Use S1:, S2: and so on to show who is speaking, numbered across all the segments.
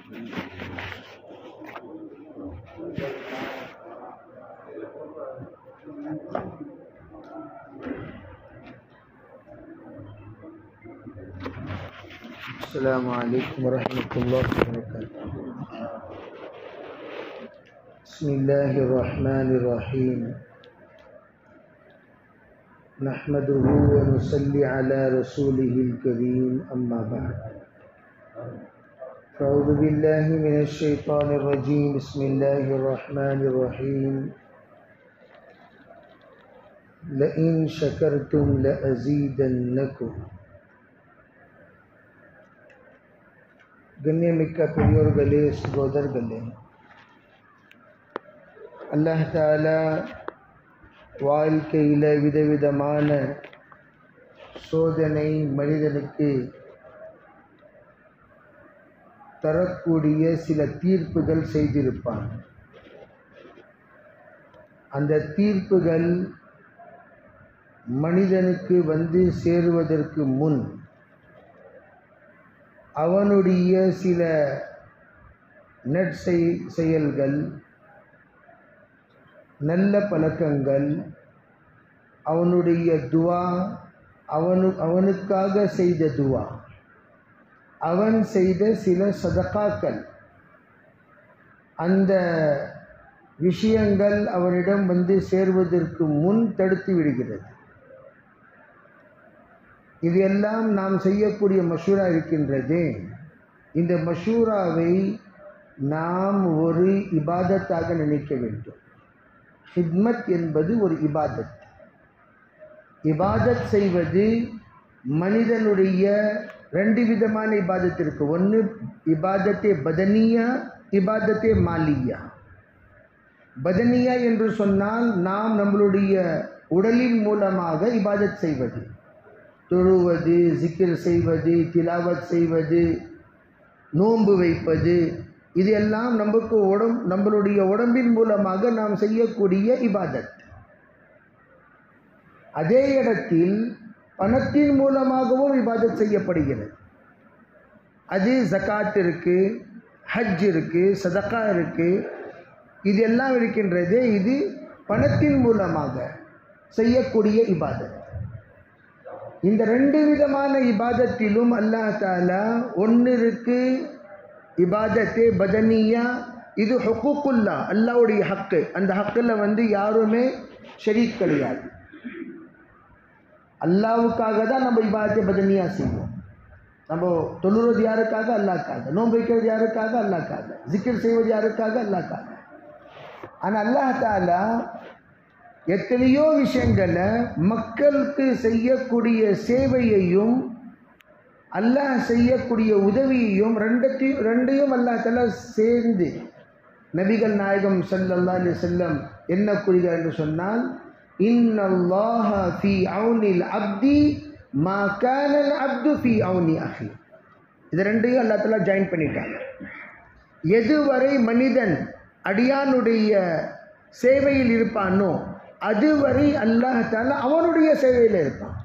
S1: السلام عليكم ورحمة الله وبركاته. بسم الله الرحمن الرحيم. نحمده ونصلي على رسوله الكريم، أما بعد. أعوذ بالله من الشيطان الرجيم. بسم الله الرحمن الرحيم. لئن شكرتم لأزيدنكم. கண்ணியமிக்க பெரியோர்களே, சகோதரர்களே, அல்லாஹ் தஆலா வாழ்க்கையில் விதவிதமான சோதனை மனிதனுக்கு தரக்கூடிய சில தீர்ப்புகள் செய்திருப்பான். அந்த தீர்ப்புகள் மனிதனுக்கு வந்து சேருவதற்கு முன் அவனுடைய சில செயல்கள், நல்ல பழக்கங்கள், அவனுடைய துவா, அவனுக்காக செய்த துவா, அவன் செய்த சில சதகாக்கள், அந்த விஷயங்கள் அவனிடம் வந்து சேர்வதற்கு முன் தடுத்து விடுகிறது. இது எல்லாம் நாம் செய்யக்கூடிய மஷூரா இருக்கின்றது. இந்த மஷூராவை நாம் ஒரு இபாதத்தாக நினைக்க வேண்டும். ஹித்மத் என்பது ஒரு இபாதத். இபாதத் செய்வது மனிதனுடைய ரெண்டு விதமான இபாதத் இருக்கு. ஒன்று இபாதத்தே பதனியா, இபாதத்தே மாலியா. பதனியா என்று சொன்னால் நாம் நம்மளுடைய உடலின் மூலமாக இபாதத் செய்வது, தொழுவது, ஜிக்ர் செய்வது, திலாவத் செய்வது, நோன்பு வைப்பது, இது எல்லாம் நம்மளுடைய உடம்பின் மூலமாக நாம் செய்யக்கூடிய இபாதத். அதே இடத்தில் பணத்தின் மூலமாகவும் இபாதத் செய்யப்படுகிறது. அது ஜகாத் இருக்கு, ஹஜ் இருக்கு, சதகா இருக்கு, இது எல்லாம் இருக்கின்றது. இது பணத்தின் மூலமாக செய்யக்கூடிய இபாதத். இந்த ரெண்டு விதமான இபாதத்திலும் அல்லாஹ் தஆலா ஒன்று இருக்கு இபாதத்தே பதனியா, இது ஹுக்கூக்குல்லா, அல்லாஹ்வுடைய ஹக்கு. அந்த ஹக்கில் வந்து யாருமே ஷரீக் கிடையாது. அல்லாஹ்வுக்காக தான் நம்ம இபாதத்தே பதனியா செய்வோம். நம்ம தொழுறது யாருக்காக? அல்லாஹ்க்காக. நோன்பு வைக்கிறது யாருக்காக? அல்லாஹ்க்காக. ஜிக்ர் செய்வது யாருக்காக? அல்லாஹ்க்காக. ஆனால் அல்லாஹ் தஆலா எத்தனையோ விஷயங்களை மக்களுக்கு செய்யக்கூடிய சேவையையும் அல்லாஹ் செய்யக்கூடிய உதவியையும் ரெண்டையும் அல்லாஹ் தஆலா சேர்ந்து நபிகள் நாயகம் ஸல்லல்லாஹு அலைஹி வஸல்லம் என்ன கூறுகிறார் என்று சொன்னால், இன்னல்லாஹ ஃபீ அவுனில் அப்தி மா கானல் அப்து ஃபீ அவுனி அஹி. இது ரெண்டையும் அல்லாஹ் தஆலா ஜாயின் பண்ணிட்டாங்க. எதுவரை மனிதன் அடியானுடைய சேவையில் இருப்பானோ அதுவரை அல்லாஹ் தஆலா அவனுடைய சேவையில் இருப்பான்.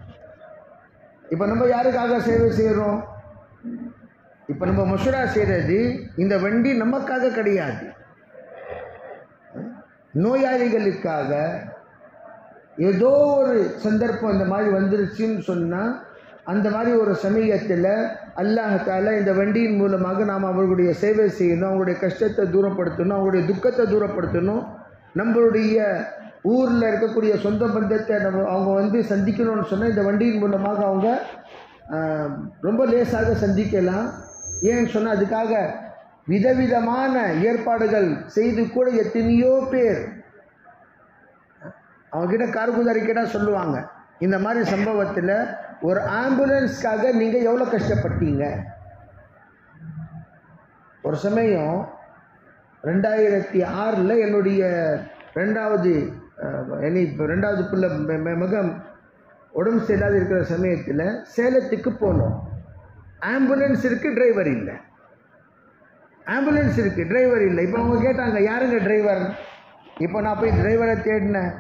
S1: இப்போ நம்ம யாருக்காக சேவை செய்கிறோம்? இப்போ நம்ம மஷூரா செய்கிறது இந்த வண்டி நமக்காக கிடையாது. நோயாளிகளுக்காக ஏதோ ஒரு சந்தர்ப்பம் இந்த மாதிரி வந்துருச்சுன்னு சொன்னால், அந்த மாதிரி ஒரு சமயத்தில் அல்லாஹ் தஆலா இந்த வண்டியின் மூலமாக நாம் அவர்களுடைய சேவை செய்யணும், அவங்களுடைய கஷ்டத்தை தூரப்படுத்தணும், அவங்களுடைய துக்கத்தை தூரப்படுத்தணும், நம்மளுடைய ஊரில் இருக்கக்கூடிய சொந்த பந்தத்தை அவங்க வந்து சந்திக்கணும்னு சொன்னால் இந்த வண்டியின் மூலமாக அவங்க ரொம்ப லேசாக சந்திக்கலாம். ஏன்னு சொன்னால் அதுக்காக விதவிதமான ஏற்பாடுகள் செய்து கூட எத்தனையோ பேர் அவங்ககிட்ட கார்குதாரி கேட்டால் சொல்லுவாங்க, இந்த மாதிரி சம்பவத்தில் ஒரு ஆம்புலன்ஸ்க்காக நீங்கள் எவ்வளோ கஷ்டப்பட்டீங்க. ஒரு சமயம் 2006 என்னுடைய ரெண்டாவது பிள்ளை மகன் உடம்பு சரியில்லாத இருக்கிற சமயத்தில் சேலத்துக்கு போனோம். ஆம்புலன்ஸ் இருக்குது, டிரைவர் இல்லை. ஆம்புலன்ஸ் இருக்குது, டிரைவர் இல்லை. இப்போ அவங்க கேட்டாங்க, யாருங்க டிரைவர்? இப்போ நான் போய் டிரைவரை தேடினேன்,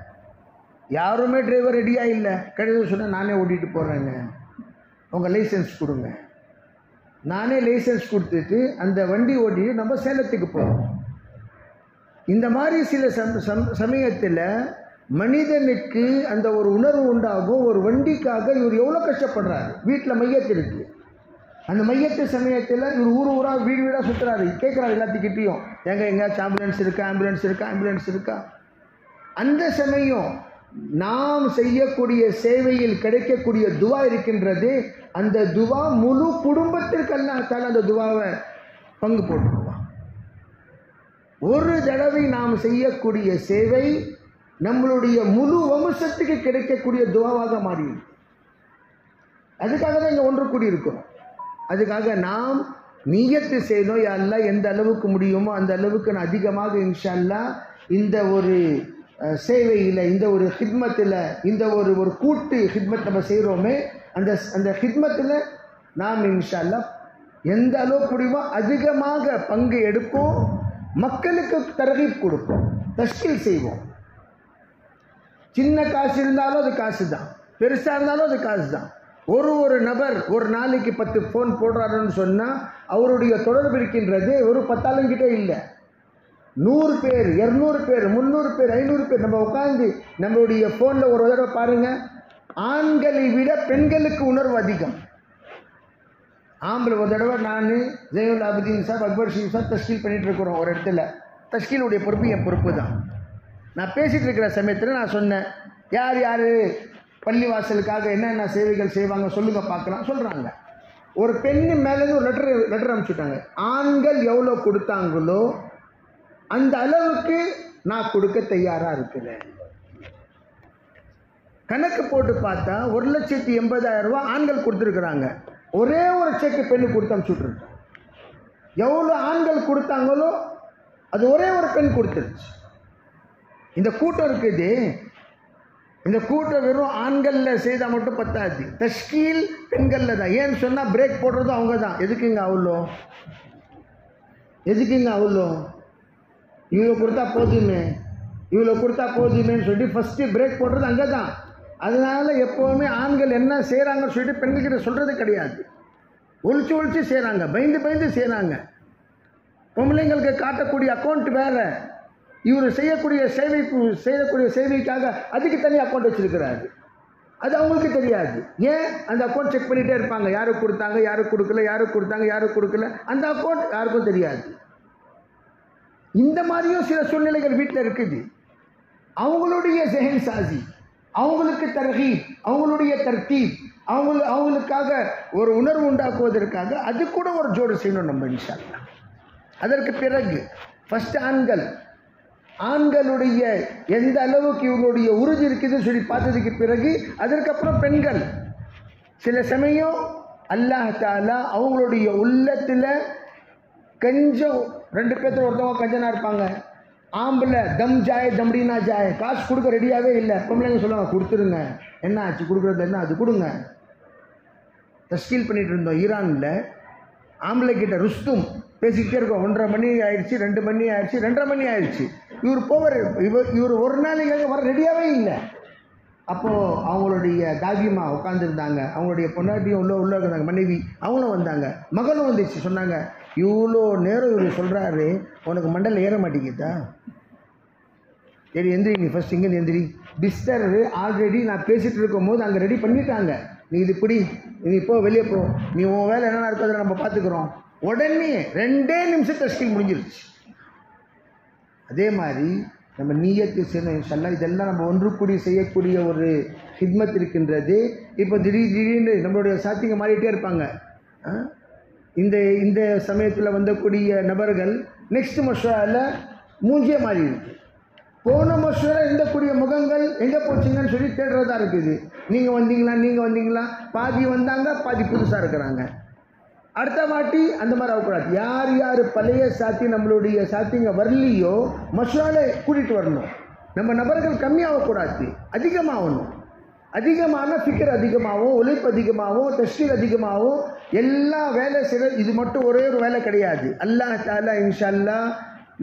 S1: யாருமே டிரைவர் ரெடியாக இல்லை. கடைசியில் சொன்னால், நானே ஓட்டிகிட்டு போகிறேங்க, உங்கள் லைசன்ஸ் கொடுங்க. நானே லைசன்ஸ் கொடுத்துட்டு அந்த வண்டி ஓட்டிட்டு நம்ம சேலத்துக்கு போகிறோம். இந்த மாதிரி சில சமயத்தில் மனிதனுக்கு அந்த ஒரு உணர்வு உண்டாகும். ஒரு வண்டிக்காக இவர் எவ்வளோ கஷ்டப்படுறாரு. வீட்டில் மையத்து இருக்குது. அந்த மையத்து சமயத்தில் இவர் ஊர் ஊராக வீடு வீடாக சுற்றுறாரு. கேட்குறாரு எல்லாத்துக்கிட்டையும், எங்கேயாச்சும் ஆம்புலன்ஸ் இருக்கா. அந்த சமயம் நாம் செய்யக்கூடிய சேவையில் கிடைக்கக்கூடிய துவா இருக்கின்றது. அந்த துவா முழு குடும்பத்திற்கு அல்லாஹ் அந்த துவாவை பங்கு போட்டுருவான். ஒரு தடவை நாம் செய்யக்கூடிய சேவை நம்மளுடைய முழு வம்சத்துக்கு கிடைக்கக்கூடிய துவாவாக மாறிடும். அதுக்காக தான் இங்கே ஒன்று கூடி இருக்கிறோம். அதுக்காக நாம் நியத்து செய்யணும். யா அல்லாஹ் எந்த அளவுக்கு முடியுமோ அந்த அளவுக்கு நான் அதிகமாக இன்ஷா அல்லாஹ் இந்த ஒரு சேவையில், இந்த ஒரு ஹித்மத்தில், இந்த ஒரு கூட்டு ஹித்மத் நம்ம செய்கிறோமே, அந்த ஹித்மத்தில் நாம் இன்ஷா அல்லாஹ் எந்த அளவுக்கு முடியுமோ அதிகமாக பங்கு எடுப்போம். மக்களுக்கு தர்கீப் கொடுப்போம், தஷ்கீல் செய்வோம். சின்ன காசு இருந்தாலும் அது காசு தான், பெருசாக இருந்தாலும் அது காசு தான். ஒரு நபர் ஒரு நாளைக்கு 10 ஃபோன் போடுறாருன்னு சொன்னால் அவருடைய தொடர்பு இருக்கின்றது ஒரு 10 ஆளுங்கிட்டே இல்லை. 100 பேர், 200 பேர், 300 பேர், 500 பேர் நம்ம உட்காந்து நம்மளுடைய ஃபோனில் ஒரு தடவை பாருங்கள். ஆண்களை விட பெண்களுக்கு உணர்வு அதிகம். ஆம்பளை ஒரு தடவை நான் ஜெயனுல் ஆபிதீன் சாப், அக்பர் ஷீப் சாப் தஷ்கீல் பண்ணிகிட்டு இருக்கிறோம் ஒரு இடத்துல. தஷ்கீலுடைய பொறுப்பு என் பொறுப்பு தான். நான் பேசிகிட்டு இருக்கிற சமயத்தில் நான் சொன்னேன், யார் யார் பள்ளிவாசலுக்காக என்னென்ன சேவைகள் செய்வாங்க சொல்லுங்கள் பார்க்கலாம் சொல்கிறாங்க. ஒரு பெண்ணு மேலேருந்து ஒரு லெட்டர் அனுப்பிச்சுட்டாங்க. ஆண்கள் எவ்வளோ கொடுத்தாங்களோ அந்த அளவுக்கு நான் கொடுக்க தயாராக இருக்கிறேன். கணக்கு போட்டு பார்த்தா 1,80,000 ரூபா ஆண்கள் கொடுத்துருக்குறாங்க. ஒரே ஒரு செக்கு பெண்ணு கொடுத்து அனுப்பிச்சுட்ருக்கேன். எவ்வளோ ஆண்கள் கொடுத்தாங்களோ அது ஒரே ஒரு பெண் கொடுத்துருச்சு. இந்த கூட்டம் இருக்குது, இந்த கூட்டம் வெறும் ஆண்களில் செய்தால் மட்டும் பத்தாது. தஷ்கீல் பெண்களில் தான். ஏன்னு சொன்னால் பிரேக் போடுறதும் அவங்க தான். எதுக்குங்க அவ்வளோ இவ்வளோ கொடுத்தா போதுமேன்னு சொல்லி ஃபஸ்ட்டு பிரேக் போடுறது அங்கே தான். அதனால் எப்போவுமே ஆண்கள் என்ன செய்கிறாங்கன்னு சொல்லிட்டு பெண்கிட்ட சொல்கிறது கிடையாது. ஒழிச்சு செய்கிறாங்க, பயந்து செய்கிறாங்க. பொம்பளைங்களுக்கு காட்டக்கூடிய அக்கௌண்ட் வேறு, இவர் செய்யக்கூடிய சேவைக்காக அதுக்கு தனி அக்கௌண்ட் வச்சுருக்கிறாரு. அது அவங்களுக்கு தெரியாது. ஏன் அந்த அக்கௌண்ட் செக் பண்ணிகிட்டே இருப்பாங்க. யாருக்கு கொடுத்தாங்க, யாருக்கு கொடுக்கல, அந்த அக்கௌண்ட் யாருக்கும் தெரியாது. இந்த மாதிரியும் சில சூழ்நிலைகள் வீட்டில் இருக்குது. அவங்களுடைய ஜெஹன் சாசி, அவங்களுக்கு தர்கீப், அவங்களுடைய தர்தீப், அவங்களுக்காக ஒரு உணர்வு உண்டாக்குவதற்காக அது கூட ஒரு ஜோடு செய்யணும் நம்ம இன்ஷா அல்லாஹ். அதற்கு பிறகு ஃபர்ஸ்ட் ஆண்களுடைய எந்த அளவுக்கு இவங்களுடைய உறுதி இருக்குதுன்னு சொல்லி பார்த்ததுக்கு பிறகு அதற்கப்புறம் பெண்கள். சில சமயம் அல்லாஹ் தஆலா அவங்களுடைய உள்ளத்தில் கொஞ்சம் 2 பேர்த்துல ஒருத்தவங்க கஞ்சனா இருப்பாங்க. ஆம்பளை தம் ஜாய தம்டினா ஜாய, காசு கொடுக்க ரெடியாகவே இல்லை. பொம்பளைங்க சொல்லுவாங்க கொடுத்துருங்க, என்ன ஆச்சு கொடுக்குறது, என்ன அது கொடுங்க. தஷ்கீல் பண்ணிட்டு இருந்தோம் ஈரானில். ஆம்பளை கிட்ட ருஸ்தும் பேசிக்கிட்டே இருக்கோம். 1:30 மணி ஆயிடுச்சு, 2 மணி ஆயிடுச்சு, 2:30 மணி ஆயிடுச்சு. இவர் ஒரு நாளைக்காக வர ரெடியாகவே இல்லை. அப்போது அவங்களுடைய தாகிமா உட்காந்துருந்தாங்க, அவங்களுடைய பொண்டாட்டியும் உள்ள இருந்தாங்க, மனைவி அவங்களும் வந்தாங்க, மகளும் வந்துச்சு. சொன்னாங்க, இவ்வளோ நேரம் இவர் சொல்கிறாரு, உனக்கு மண்டல ஏற மாட்டேங்குதா? சரி எந்திரி, நீ ஃபஸ்ட் இங்கேருந்து எந்திரி. பிஸ்டர் ஆல்ரெடி நான் பேசிகிட்டு இருக்கும் போது அங்கே ரெடி பண்ணிட்டாங்க. நீ இது இப்படி, நீ இப்போ வெளியே போ, நீ உன் வேலை என்னென்ன இருக்கோ அதில் நம்ம பார்த்துக்குறோம். உடனே 2 நிமிஷம் தஷ்கீல் முடிஞ்சிருச்சு. அதே மாதிரி நம்ம நீயத்து செய்யணும் இன்ஷா அல்லாஹ். இதெல்லாம் நம்ம ஒன்று கூடி செய்யக்கூடிய ஒரு ஹித்மத் இருக்கின்றது. இப்போ திடீர்னு நம்மளுடைய சாத்திங்க மாறிட்டே இருப்பாங்க. இந்த சமயத்தில் வந்தக்கூடிய நபர்கள் நெக்ஸ்ட் மஷூராவில் மூஞ்சே மாறி இருக்கு. போன மஷூரா இருந்தக்கூடிய முகங்கள் எங்கே போச்சுங்கன்னு சொல்லி தேடுறதா இருக்குது. நீங்கள் வந்தீங்களா, பாதி வந்தாங்க, பாதி புதுசாக இருக்கிறாங்க. அடுத்த வாட்டி அந்த மாதிரி ஆகக்கூடாது. யார் பழைய சாத்தி நம்மளுடைய சாத்திங்க வரலையோ மஷூரால கூட்டிகிட்டு வரணும். நம்ம நபர்கள் கம்மியாகக்கூடாது, அதிகமாகணும். அதிகமான ஃபிக்கர் அதிகமாகவும், உழைப்பு அதிகமாகவும், தஷ்கீல் எல்லா வேலை செய்ய. இது மட்டும் ஒரே ஒரு வேலை கிடையாது. அல்லாஹ் தஆலா இன்ஷா அல்லாஹ்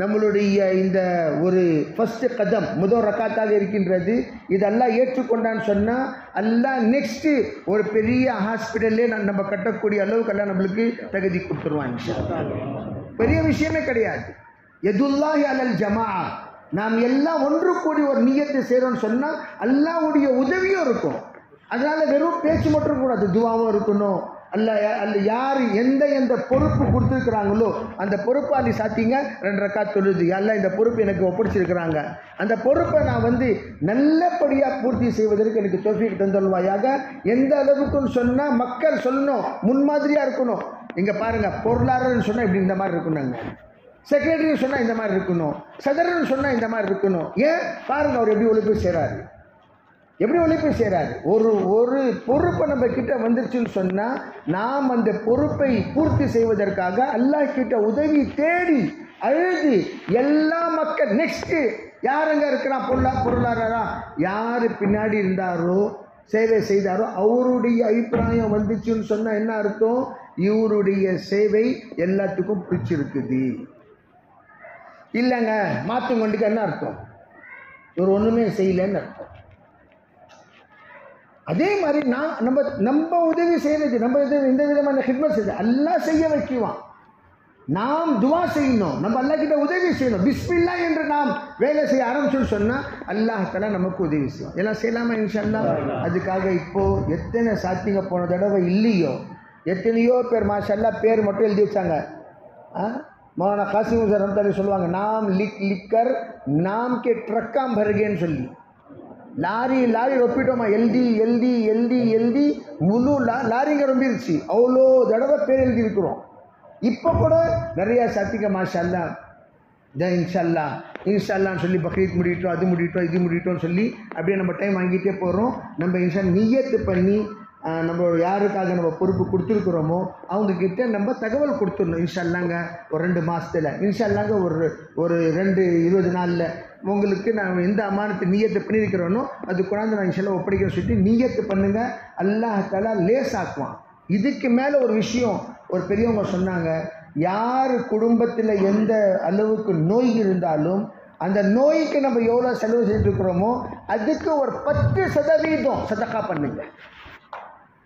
S1: நம்மளுடைய இந்த ஒரு ஃபர்ஸ்ட் கதம் முதல் ரக்காத்தாக இருக்கின்றது. இது அல்லாஹ் ஏற்றுக்கொண்டான்னு சொன்னால் அல்லாஹ் நெக்ஸ்ட்டு ஒரு பெரிய ஹாஸ்பிட்டல்லே நம்ம கட்டக்கூடிய அளவுக்கு எல்லாம் நம்மளுக்கு தகுதி கொடுத்துருவான். பெரிய விஷயமே கிடையாது. யதுல்லாஹி அலல் ஜமாஅ, நாம் எல்லாம் ஒன்று கூடி ஒரு நியத்தை செய்கிறோம்னு சொன்னால் அல்லாஹ்வுடைய உதவியும் இருக்கும். அதனால வெறும் பேச்சு மட்டும் கூடாது, துவாவும் இருக்கணும். அல்ல யார் எந்த பொறுப்பு கொடுத்துருக்குறாங்களோ அந்த பொறுப்பாளி சாத்திங்க 2 ரக்காத் தொழுது எல்லாம் இந்த பொறுப்பு எனக்கு ஒப்படைச்சிருக்கிறாங்க, அந்த பொறுப்பை நான் நல்லபடியாக பூர்த்தி செய்வதற்கு எனக்கு தௌஃபீக் தந்தல்வாயாக. எந்த அளவுக்குன்னு சொன்னால் மக்கள் சொல்லணும், முன்மாதிரியாக இருக்கணும். இங்கே பாருங்கள், பொருளாளர்னு சொன்னால் இப்படி இந்த மாதிரி இருக்கணுங்க, செக்ரட்டரின்னு சொன்னால் இந்த மாதிரி இருக்கணும், சதரன்னு சொன்னால் இந்த மாதிரி இருக்கணும். ஏன் பாருங்கள் அவர் எப்படி ஒழிப்பு செய்கிறாரு, எப்படி ஒழிப்பு செய்கிறாரு. ஒரு பொறுப்பை நம்ம கிட்ட வந்துருச்சுன்னு சொன்னால் நாம் அந்த பொறுப்பை பூர்த்தி செய்வதற்காக அல்லாஹ் கிட்ட உதவி தேடி அழுது எல்லா மக்கள் நெக்ஸ்ட்டு யாருங்க இருக்கிறா பொருளாதாரா யார் பின்னாடி இருந்தாரோ சேவை செய்தாரோ அவருடைய அபிப்பிராயம் வந்துச்சுன்னு சொன்னால் என்ன அர்த்தம், இவருடைய சேவை எல்லாத்துக்கும் பிடிச்சிருக்குது. இல்லைங்க மாற்றம் கொண்டுக்க என்ன அர்த்தம், இவர் ஒன்றுமே செய்யலைன்னு அர்த்தம். அதே மாதிரி நம்ம உதவி செய்யறது, நம்ம எந்த விதமான ஹிட்மத் செய்ய அல்லாஹ் செய்ய வைக்குவான். நாம் துவா செய்யணும், நம்ம அல்லாஹ் கிட்ட உதவி செய்யணும். பிஸ்மில்லா என்று நாம் வேலை செய்ய ஆரம்பிச்சோன்னு சொன்னால் அல்லாஹ் தஆலா நமக்கு உதவி செய்யும். எல்லாம் செய்யலாமா இன்ஷா அல்லாஹ். அதுக்காக இப்போ எத்தனை சாத்திங்க போன தடவை இல்லையோ எத்தனையோ பேர் மாஷா அல்லாஹ் பேர் மட்டும் எழுதி வச்சாங்க. மௌலானா காசிம் சார் ரம்தாலி சொல்லுவாங்க, நாம் லிக்கர் நாம் கே ட்ரக்காம் பருகேன்னு சொல்லி லாரி ரொப்பிட்டோமா, எழுதி முழு லாரிங்க ரொம்பிருச்சு. அவ்வளோ தடவை பேர் எழுதி இருக்கிறோம். இப்போ கூட நிறையா சாத்திக்க மாஷா அல்லாஹ் இன்ஷால்லான்னு சொல்லி பக்ரீத் முடிட்டோம், அது முடிட்டோம், இது முடிட்டோம்னு சொல்லி அப்படியே நம்ம டைம் வாங்கிட்டே போகிறோம். நம்ம இன்ஷா நியத்து பண்ணி நம்ம யாருக்காக நம்ம பொறுப்பு கொடுத்துருக்குறோமோ அவங்கக்கிட்ட நம்ம தகவல் கொடுத்துடணும். இன்ஷால்லாங்க ஒரு 2 மாதத்தில், இன்ஷால்லாங்க ஒரு 20 நாளில் உங்களுக்கு நான் எந்த அமானத்தை நியத்து பண்ணியிருக்கிறோனோ அது கொண்டாந்து நான் இன்ஷால்லா ஒப்படைக்கிற சொல்லிட்டு நியத்து பண்ணுங்கள். அல்லாஹ் தஆலா லேசாக்குவான். இதுக்கு மேலே ஒரு விஷயம் ஒரு பெரியவங்க சொன்னாங்க, யார் குடும்பத்தில் எந்த அளவுக்கு நோய் இருந்தாலும் அந்த நோய்க்கு நம்ம எவ்வளோ செலவு செஞ்சுருக்கிறோமோ அதுக்கு ஒரு 10% சதக்கா பண்ணுங்க.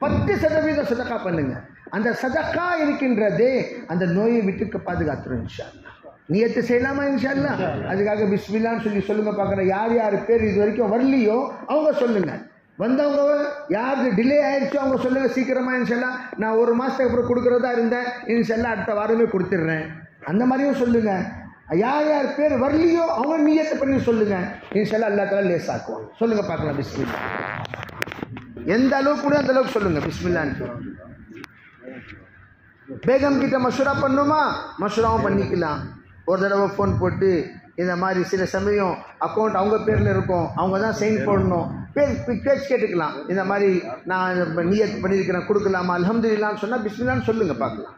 S1: 10% சதக்கா பண்ணுங்க. அந்த சதக்கா இருக்கின்றதே அந்த நோயை விட்டுக்கு பாதுகாத்துரும் இன்ஷா அல்லாஹ். நியத்து செய்யலாமா இன்ஷா அல்லாஹ். அதுக்காக பிஸ்மில்லான்னு சொல்லுங்க பார்க்குறேன். யார் பேர் இது வரைக்கும் வரலையோ அவங்க சொல்லுங்க. வந்தவங்க யாருக்கு டிலே ஆயிடுச்சோ அவங்க சொல்லுங்க சீக்கிரமா இன்ஷா அல்லாஹ். நான் 1 மாதத்துக்கு அப்புறம் கொடுக்குறதா இருந்தேன், இன்ஷா அல்லாஹ் அடுத்த வாரமே கொடுத்துட்றேன். அந்த மாதிரியும் சொல்லுங்க. யார் பேர் வரலையோ அவங்க நியத்தை பண்ணி சொல்லுங்க. இன்ஷா அல்லாஹ் அல்லாஹ் தஆலா லேசாக்குவான். சொல்லுங்க பார்க்கலாம். பிஸ்மில்லா எந்த அளவுக்கு கூட அந்த அளவுக்கு சொல்லுங்க. பிஸ்மில்லான்னு பேகம் கிட்ட மஷூரா பண்ணுமா, மஷூராவும் பண்ணிக்கலாம். ஒரு தடவை ஃபோன் போட்டு இந்த மாதிரி சில சமயம் அக்கௌண்ட் அவங்க பேரில் இருக்கும், அவங்க தான் சைன் போடணும், பேச்சு கேட்டுக்கலாம். இந்த மாதிரி நான் நியத் பண்ணியிருக்கிறேன் கொடுக்கலாமா அல்ஹம்துலில்லாஹ்னு சொன்னால் பிஸ்மில்லான்னு சொல்லுங்கள் பார்க்கலாம்.